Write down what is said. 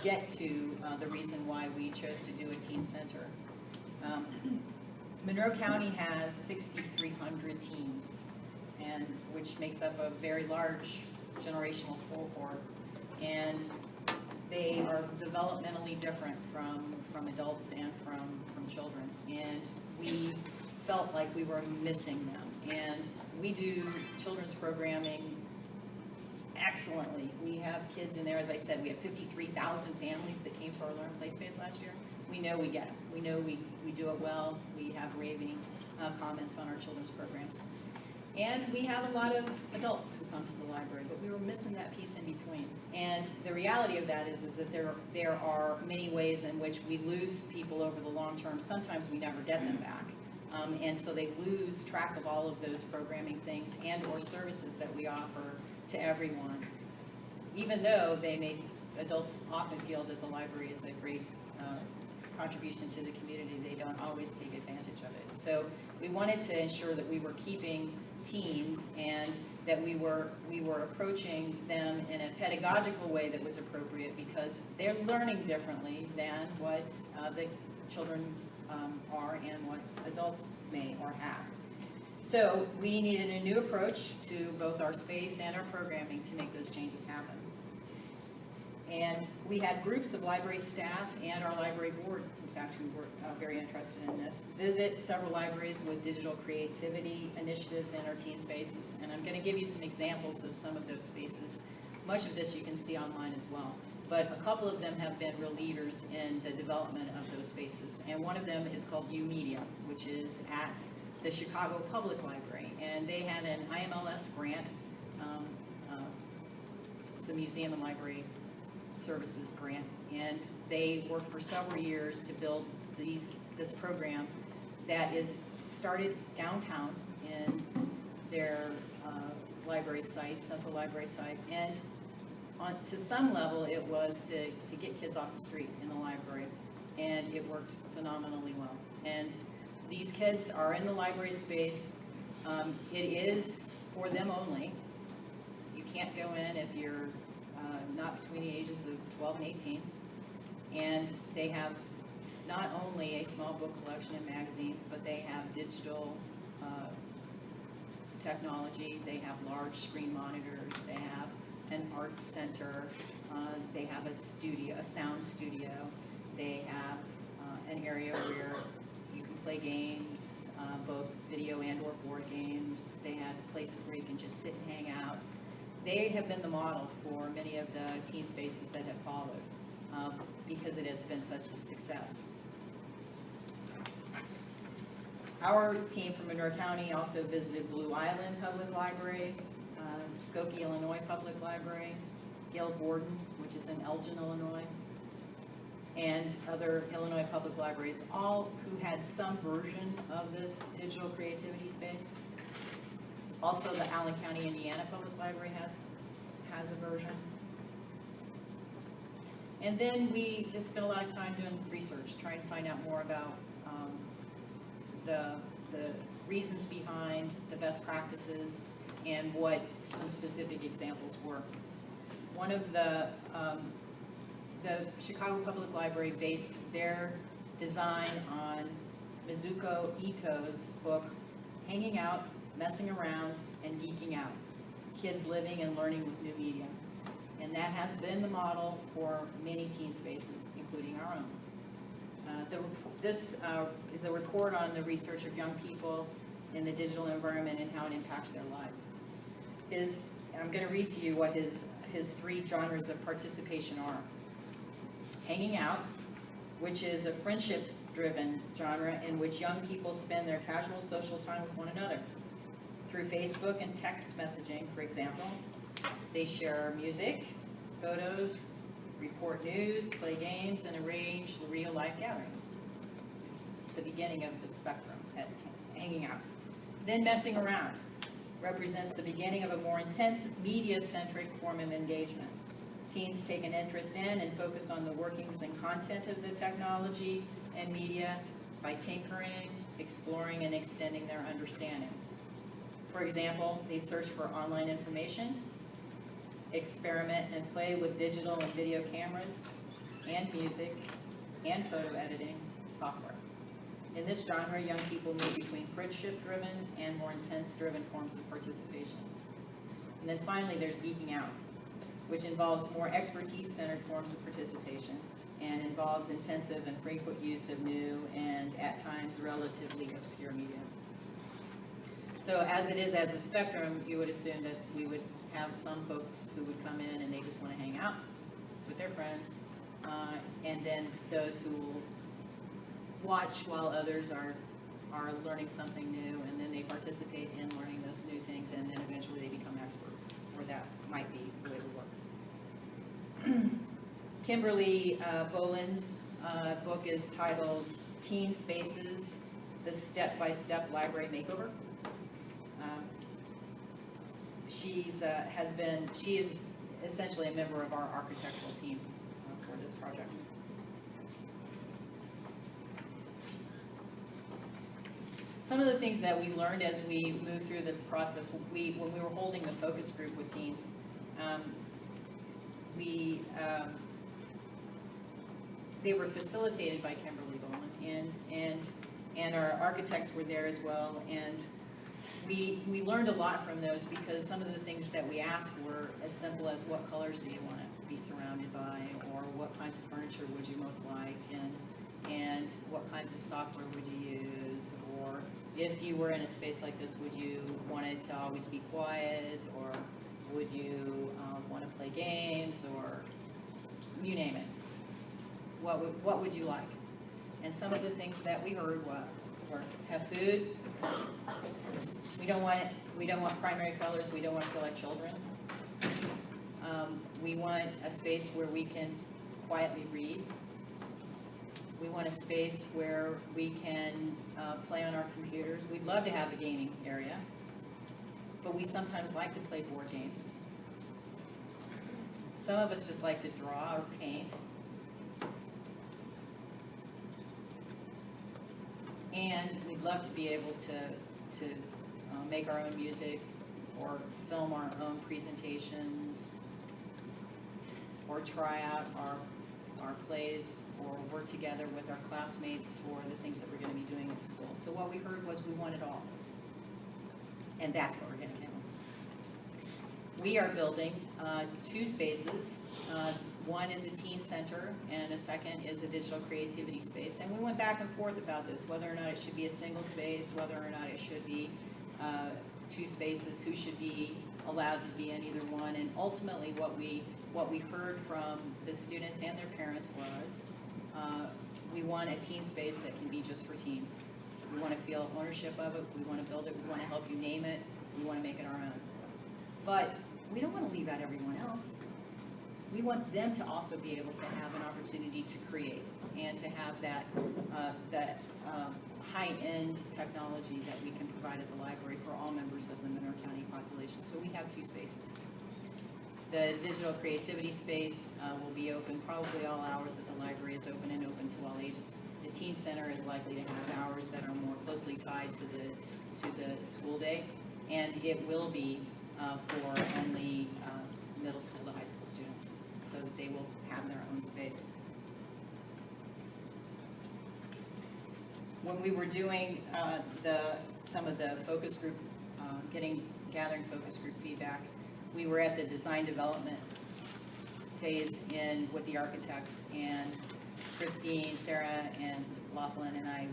get to the reason why we chose to do a teen center. Monroe County has 6,300 teens, and which makes up a very large generational cohort, and they are developmentally different from adults and from children, and we felt like we were missing them. And we do children's programming excellently. We have kids in there, as I said, we have 53,000 families that came to our Learn Play Space last year. We know we get them. We know we do it well. We have raving comments on our children's programs. And we have a lot of adults who come to the library, but we were missing that piece in between. And the reality of that is that there are many ways in which we lose people over the long term. Sometimes we never get them back. And so they lose track of all of those programming things and or services that we offer to everyone. Even though adults often feel that the library is a great contribution to the community, they don't always take advantage of it. So we wanted to ensure that we were keeping teens and that we were approaching them in a pedagogical way that was appropriate, because they're learning differently than what the children are and what adults may or have. So we needed a new approach to both our space and our programming to make those changes happen. And we had groups of library staff and our library board, in fact, who were very interested in this, visit several libraries with digital creativity initiatives in our teen spaces. And I'm going to give you some examples of some of those spaces. Much of this you can see online as well. But a couple of them have been real leaders in the development of those spaces. And one of them is called U Media, which is at the Chicago Public Library. And they had an IMLS grant. It's a museum and library services grant, and they worked for several years to build this program that is started downtown in their library site, central library site, and to some level it was to get kids off the street in the library, and it worked phenomenally well. And these kids are in the library space. It is for them only. You can't go in if you're not between the ages of 12 and 18. And they have not only a small book collection and magazines, but they have digital technology. They have large screen monitors. They have an art center. They have a studio, a sound studio. They have an area where you can play games, both video and or board games. They have places where you can just sit and hang out. They have been the model for many of the teen spaces that have followed, because it has been such a success. Our team from Monroe County also visited Blue Island Public Library, Skokie, Illinois Public Library, Gail Borden, which is in Elgin, Illinois, and other Illinois public libraries, all who had some version of this digital creativity space. Also, the Allen County, Indiana Public Library has a version. And then we just spent a lot of time doing research, trying to find out more about the reasons behind the best practices and what some specific examples were. One of the Chicago Public Library based their design on Mizuko Ito's book, Hanging Out, Messing Around, and Geeking Out, Kids Living and Learning with New Media. And that has been the model for many teen spaces, including our own. This is a report on the research of young people in the digital environment and how it impacts their lives. I'm going to read to you what his three genres of participation are. Hanging Out, which is a friendship-driven genre in which young people spend their casual social time with one another. Through Facebook and text messaging, for example, they share music, photos, report news, play games, and arrange real-life gatherings. It's the beginning of the spectrum at Hanging Out. Then Messing Around represents the beginning of a more intense media-centric form of engagement. Teens take an interest in and focus on the workings and content of the technology and media by tinkering, exploring, and extending their understanding. For example, they search for online information, experiment and play with digital and video cameras, and music and photo editing software. In this genre, young people move between friendship-driven and more intense-driven forms of participation. And then finally, there's geeking out, which involves more expertise-centered forms of participation and involves intensive and frequent use of new and, at times, relatively obscure media. So as it is as a spectrum, you would assume that we would have some folks who would come in and they just want to hang out with their friends, and then those who will watch while others are learning something new, and then they participate in learning those new things, and then eventually they become experts, or that might be the way it would work. Kimberly Boland's book is titled Teen Spaces, the Step-by-Step Library Makeover. She is essentially a member of our architectural team for this project. Some of the things that we learned as we moved through this process, when we were holding the focus group with teens, they were facilitated by Kimberly Boland, and our architects were there as well, and we learned a lot from those, because some of the things that we asked were as simple as what colors do you want to be surrounded by, or what kinds of furniture would you most like, and what kinds of software would you use, or if you were in a space like this, would you want it to always be quiet, or would you want to play games, or you name it. What would you like? And some of the things that we heard were have food. We don't want primary colors. We don't want to feel like children. We want a space where we can quietly read. We want a space where we can play on our computers. We'd love to have a gaming area, but we sometimes like to play board games. Some of us just like to draw or paint. And we'd love to be able to make our own music, or film our own presentations, or try out our plays, or work together with our classmates for the things that we're going to be doing at school. So what we heard was we want it all. And that's what we're going to give them. We are building 2 spaces. One is a teen center, and a second is a digital creativity space. And we went back and forth about this, whether or not it should be a single space, whether or not it should be 2 spaces, who should be allowed to be in either one. And ultimately what we heard from the students and their parents was, we want a teen space that can be just for teens. We want to feel ownership of it, we want to build it, we want to help you name it, we want to make it our own. But we don't want to leave out everyone else. We want them to also be able to have an opportunity to create, and to have that high-end technology that we can provide at the library for all members of the Monroe County population. So we have 2 spaces. The digital creativity space will be open probably all hours that the library is open, and open to all ages. The teen center is likely to have hours that are more closely tied to the school day, and it will be for only middle school to high school students, so that they will have their own space. When we were doing some of the focus group, gathering focus group feedback, we were at the design development phase with the architects, and Christine, Sarah, and Laughlin and I